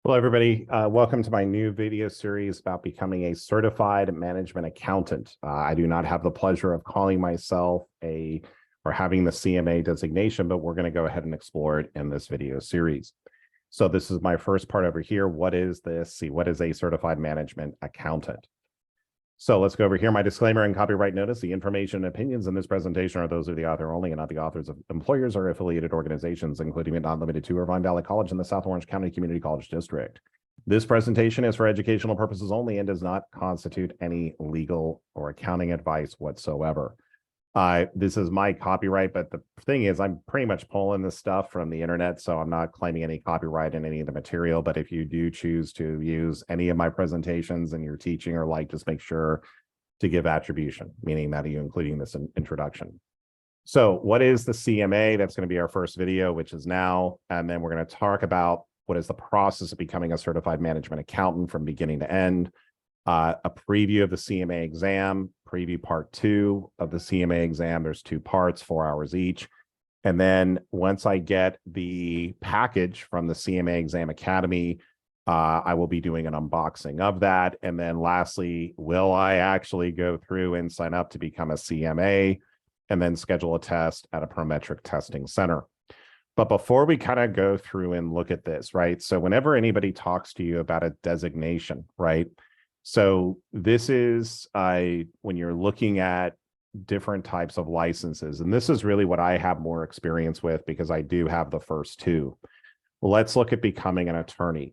Hello, everybody. Welcome to my new video series about becoming a certified management accountant. I do not have the pleasure of calling myself or having the CMA designation, but we're going to go ahead and explore it in this video series. So this is my first part over here. What is this? See, what is a certified management accountant? So let's go over here. My disclaimer and copyright notice. The information and opinions in this presentation are those of the author only and not the authors of employers or affiliated organizations, including but not limited to Irvine Valley College in the South Orange County Community College District. This presentation is for educational purposes only and does not constitute any legal or accounting advice whatsoever. This is my copyright, but the thing is, I'm pretty much pulling this stuff from the internet, so I'm not claiming any copyright in any of the material. But if you do choose to use any of my presentations in your teaching or like, just make sure to give attribution, meaning that you including this introduction. So what is the CMA? That's going to be our first video, which is now, and then we're going to talk about what is the process of becoming a certified management accountant from beginning to end. A preview of the CMA exam, preview part 2 of the CMA exam. There's 2 parts, 4 hours each. And then once I get the package from the CMA Exam Academy, I will be doing an unboxing of that. And then lastly, will I actually go through and sign up to become a CMA and then schedule a test at a Prometric testing center? But before we kind of go through and look at this, right? So whenever anybody talks to you about a designation, right? So this is when you're looking at different types of licenses, and this is really what I have more experience with because I do have the first 2. Let's look at becoming an attorney.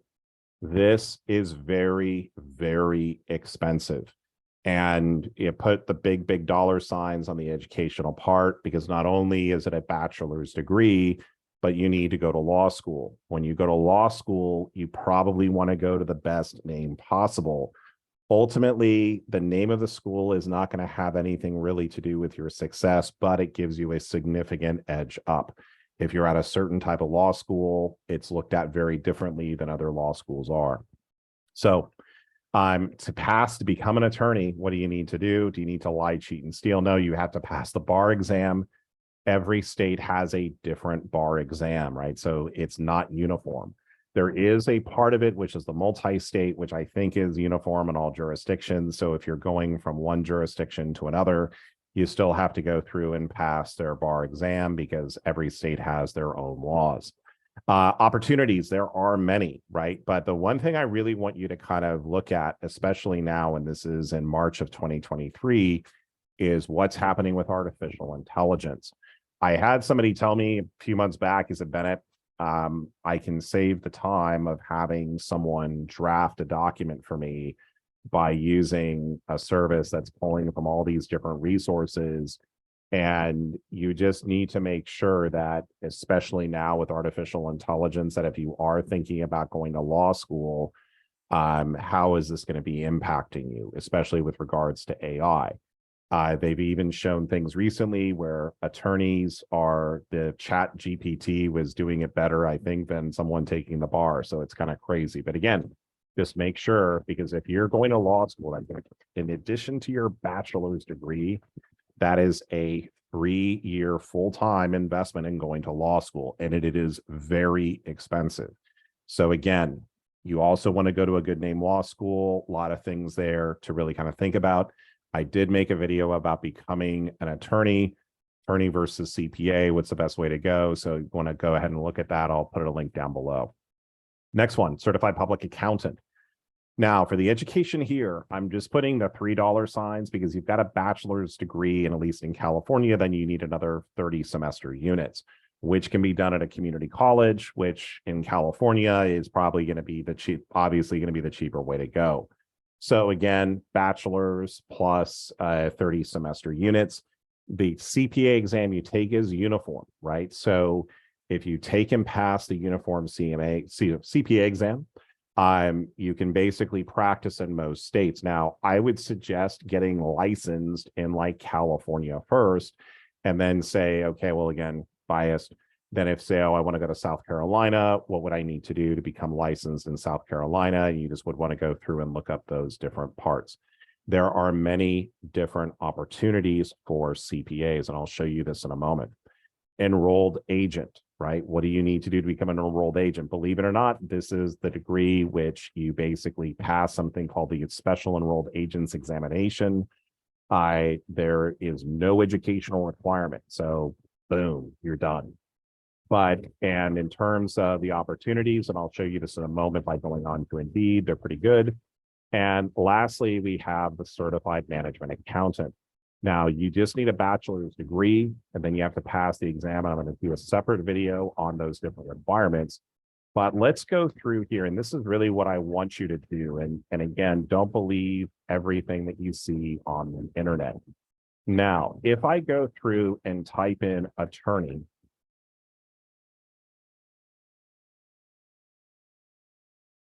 This is very, very expensive. And you put the big dollar signs on the educational part because not only is it a bachelor's degree, but you need to go to law school. When you go to law school, you probably want to go to the best name possible. Ultimately, the name of the school is not going to have anything really to do with your success, but it gives you a significant edge up. If you're at a certain type of law school, it's looked at very differently than other law schools are. So to become an attorney, what do you need to do? Do you need to lie, cheat, and steal? No, you have to pass the bar exam. Every state has a different bar exam, right? So it's not uniform. There is a part of it, which is the multi-state, which I think is uniform in all jurisdictions. So if you're going from one jurisdiction to another, you still have to go through and pass their bar exam because every state has their own laws. Opportunities, there are many, right? But the one thing I really want you to kind of look at, especially now, and this is in March of 2023, is what's happening with artificial intelligence. I had somebody tell me a few months back, he said, Bennett, I can save the time of having someone draft a document for me by using a service that's pulling from all these different resources. And you just need to make sure that, especially now with artificial intelligence, that if you are thinking about going to law school, how is this going to be impacting you, especially with regards to AI? They've even shown things recently where the chat GPT was doing it better, I think, than someone taking the bar. So it's kind of crazy. But again, just make sure, because if you're going to law school, in addition to your bachelor's degree, that is a 3-year full-time investment in going to law school. And it is very expensive. So again, you also want to go to a good name law school, a lot of things there to really kind of think about. I did make a video about becoming an attorney versus CPA. What's the best way to go? So you want to go ahead and look at that. I'll put a link down below. Next one, certified public accountant. Now for the education here, I'm just putting the $3 signs because you've got a bachelor's degree, and at least in California, then you need another 30 semester units, which can be done at a community college, which in California is probably going to be obviously going to be the cheaper way to go. So again, bachelor's plus 30 semester units. The CPA exam you take is uniform, right? So if you take and pass the uniform CPA exam, you can basically practice in most states. Now, I would suggest getting licensed in like California first, and then say, okay, well, again, biased. Then if say, oh, I want to go to South Carolina, what would I need to do to become licensed in South Carolina? You just would want to go through and look up those different parts. There are many different opportunities for CPAs, and I'll show you this in a moment. Enrolled agent. right? What do you need to do to become an enrolled agent? Believe it or not, this is the degree which you basically pass something called the Special Enrolled Agents Examination. There is no educational requirement. So boom, you're done. And in terms of the opportunities, and I'll show you this in a moment by going on to Indeed, they're pretty good. And lastly, we have the certified management accountant. Now, you just need a bachelor's degree, and then you have to pass the exam. I'm going to do a separate video on those different requirements. But let's go through here, and this is really what I want you to do. And again, don't believe everything that you see on the internet. Now, if I go through and type in attorney,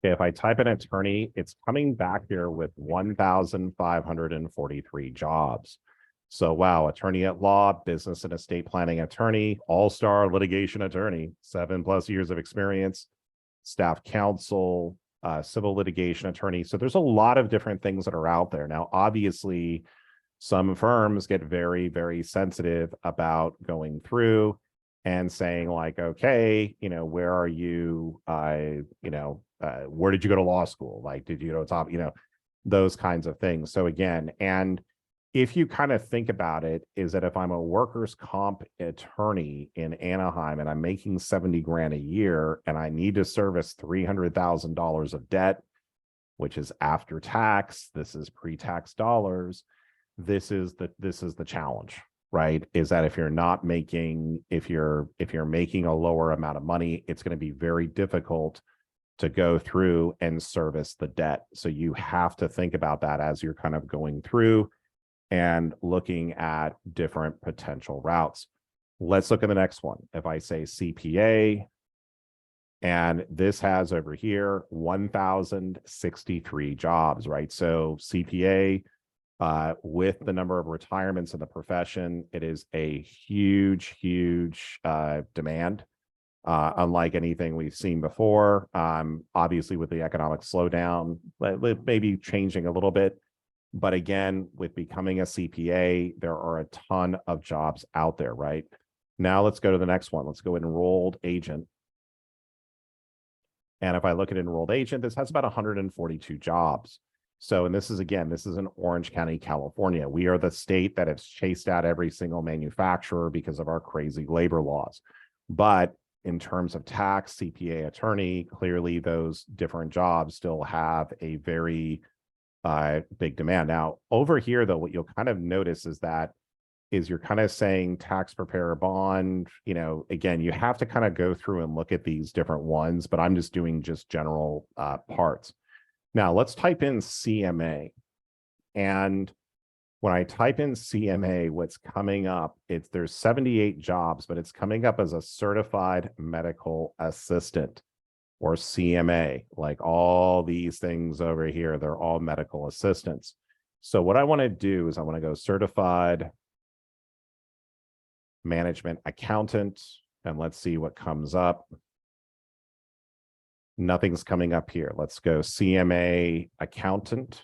if I type in attorney, it's coming back here with 1,543 jobs. So, wow, attorney at law, business and estate planning attorney, all-star litigation attorney, 7+ years of experience, staff counsel, civil litigation attorney. So there's a lot of different things that are out there. Now, obviously, some firms get very, very sensitive about going through and saying like, okay, where are you? Where did you go to law school? Like, did you go to top, those kinds of things. So again, and if you kind of think about it, is that if I'm a workers' comp attorney in Anaheim and I'm making 70 grand a year and I need to service $300,000 of debt, which is after tax, this is pre-tax dollars, this is the challenge, right? Is that if you're making a lower amount of money, it's going to be very difficult to go through and service the debt. So you have to think about that as you're kind of going through and looking at different potential routes. Let's look at the next one. If I say CPA, and this has over here 1,063 jobs, right? So CPA, with the number of retirements in the profession, it is a huge demand, unlike anything we've seen before. Obviously, with the economic slowdown, maybe changing a little bit. But again, with becoming a CPA, there are a ton of jobs out there, right? Now let's go to the next one. Let's go enrolled agent. And if I look at enrolled agent, this has about 142 jobs. So, and this is in Orange County, California. We are the state that has chased out every single manufacturer because of our crazy labor laws. But in terms of tax, CPA, attorney, clearly those different jobs still have a very big demand. Now, over here, though, what you'll kind of notice is you're kind of saying tax preparer bond. Again, you have to kind of go through and look at these different ones, but I'm just doing general parts. Now, let's type in CMA. And when I type in CMA, what's coming up, there's 78 jobs, but it's coming up as a certified medical assistant, or CMA. Like all these things over here, they're all medical assistants. So what I want to do is I want to go certified management accountant, and let's see what comes up. Nothing's coming up here. Let's go CMA accountant.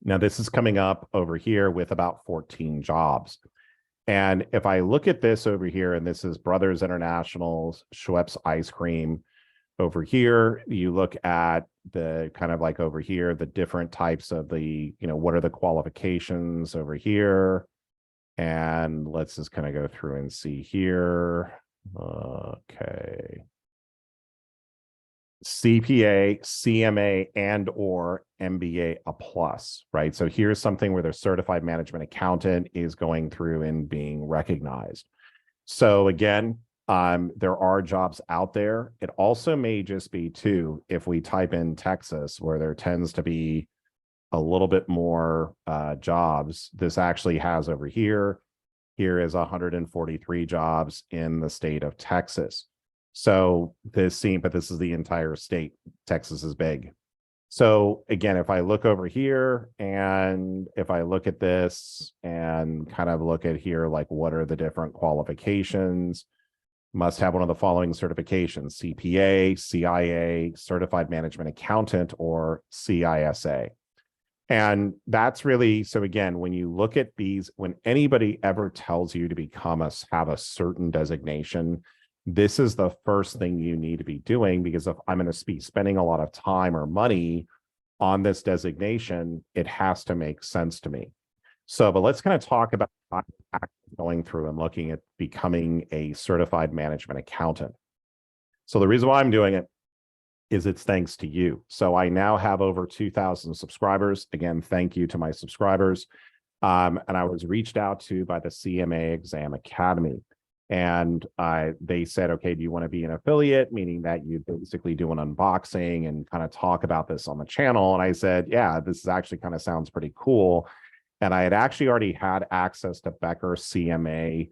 Now this is coming up over here with about 14 jobs. And if I look at this over here, and this is Brothers International's Schweppes ice cream. Over here, you look at the kind of like over here, the different types of what are the qualifications over here. And let's just kind of go through and see here. Okay. CPA, CMA, and or MBA a plus, right? So here's something where the certified management accountant is going through and being recognized. So again, there are jobs out there. It also may just be too, if we type in Texas, where there tends to be a little bit more jobs. This actually has over here is 143 jobs in the state of Texas. So but this is the entire state. Texas is big. So again, if I look over here and if I look at this and kind of look at here, like what are the different qualifications, must have one of the following certifications: CPA, CIA, Certified Management Accountant, or CISA. And that's really, so again, when you look at these, when anybody ever tells you to have a certain designation, this is the first thing you need to be doing, because if I'm going to be spending a lot of time or money on this designation, it has to make sense to me. So, but let's kind of talk about going through and looking at becoming a certified management accountant. So the reason why I'm doing it is it's thanks to you. So I now have over 2,000 subscribers. Again, thank you to my subscribers. And I was reached out to by the CMA Exam Academy. And they said, okay, do you want to be an affiliate? Meaning that you basically do an unboxing and kind of talk about this on the channel. And I said, yeah, this is actually kind of sounds pretty cool. And I had actually already had access to Becker CMA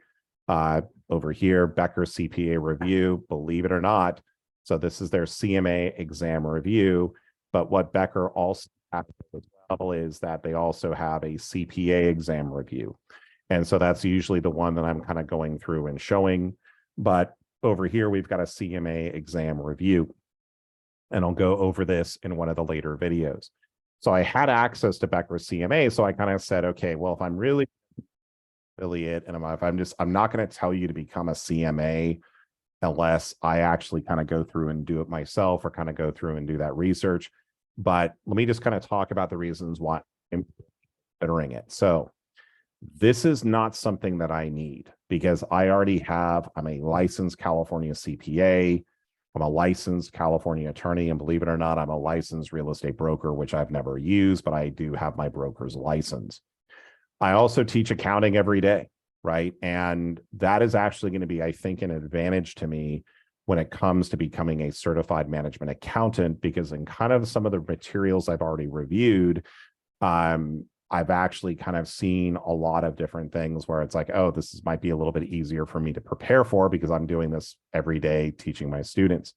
over here, Becker CPA review, believe it or not. So this is their CMA exam review. But what Becker also has as well is that they also have a CPA exam review. And so that's usually the one that I'm kind of going through and showing. But over here, we've got a CMA exam review. And I'll go over this in one of the later videos. So I had access to Becker CMA. So I kind of said, okay, well, if I'm really affiliate and I'm not going to tell you to become a CMA unless I actually kind of go through and do it myself or kind of go through and do that research. But let me just kind of talk about the reasons why I'm considering it. So this is not something that I need, because I'm a licensed California CPA. I'm a licensed California attorney, and believe it or not, I'm a licensed real estate broker, which I've never used, but I do have my broker's license. I also teach accounting every day, right? And that is actually going to be, I think, an advantage to me when it comes to becoming a certified management accountant, because in kind of some of the materials I've already reviewed, I've actually kind of seen a lot of different things where it's like, oh, might be a little bit easier for me to prepare for because I'm doing this every day teaching my students.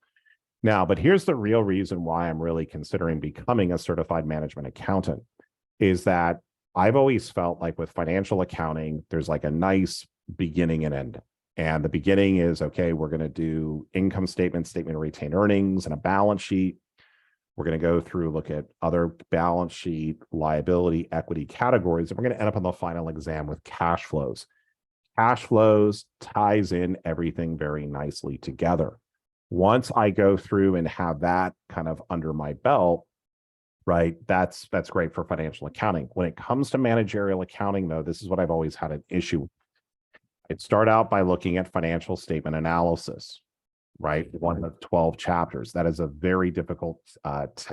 Now, but here's the real reason why I'm really considering becoming a certified management accountant is that I've always felt like with financial accounting, there's like a nice beginning and end. And the beginning is, okay, we're going to do income statement, statement of retained earnings, and a balance sheet. We're going to go through, look at other balance sheet, liability, equity categories, and we're going to end up on the final exam with cash flows. Cash flows ties in everything very nicely together. Once I go through and have that kind of under my belt, right, that's great for financial accounting. When it comes to managerial accounting, though, this is what I've always had an issue with. I'd start out by looking at financial statement analysis, right? One of 12 chapters. That is a very difficult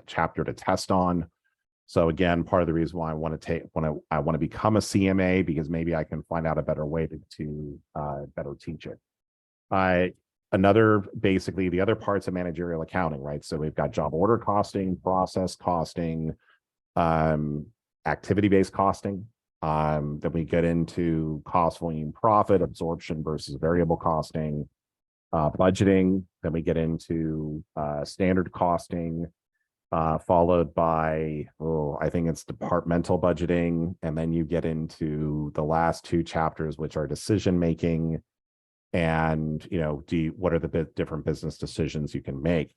chapter to test on. So again, part of the reason why I want to become a CMA, because maybe I can find out a better way to better teach it. Basically the other parts of managerial accounting, right? So we've got job order costing, process costing, activity-based costing. Then we get into cost volume profit, absorption versus variable costing, budgeting. Then we get into standard costing, followed by, I think it's departmental budgeting. And then you get into the last two chapters, which are decision making. And, what are the different business decisions you can make?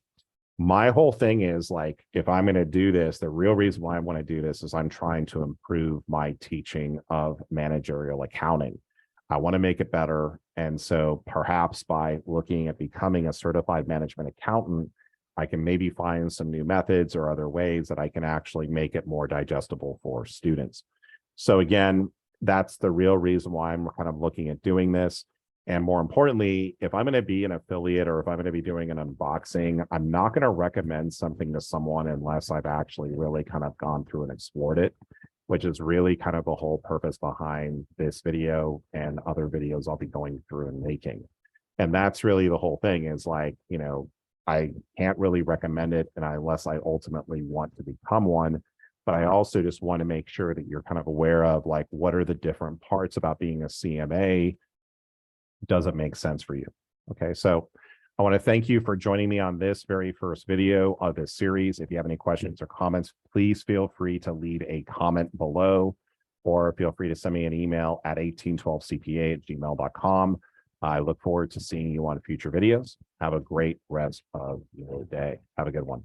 My whole thing is like, if I'm going to do this, the real reason why I want to do this is I'm trying to improve my teaching of managerial accounting. I want to make it better. And so perhaps by looking at becoming a certified management accountant, I can maybe find some new methods or other ways that I can actually make it more digestible for students. So again, that's the real reason why I'm kind of looking at doing this. And more importantly, if I'm going to be an affiliate or if I'm going to be doing an unboxing, I'm not going to recommend something to someone unless I've actually really kind of gone through and explored it, which is really kind of the whole purpose behind this video and other videos I'll be going through and making. And that's really the whole thing is like, I can't really recommend it unless I ultimately want to become one. But I also just want to make sure that you're kind of aware of like, what are the different parts about being a CMA? Does it make sense for you? Okay, so I want to thank you for joining me on this very first video of this series. If you have any questions or comments, please feel free to leave a comment below, or feel free to send me an email at 1812cpa@gmail.com. I look forward to seeing you on future videos. Have a great rest of your day. Have a good one.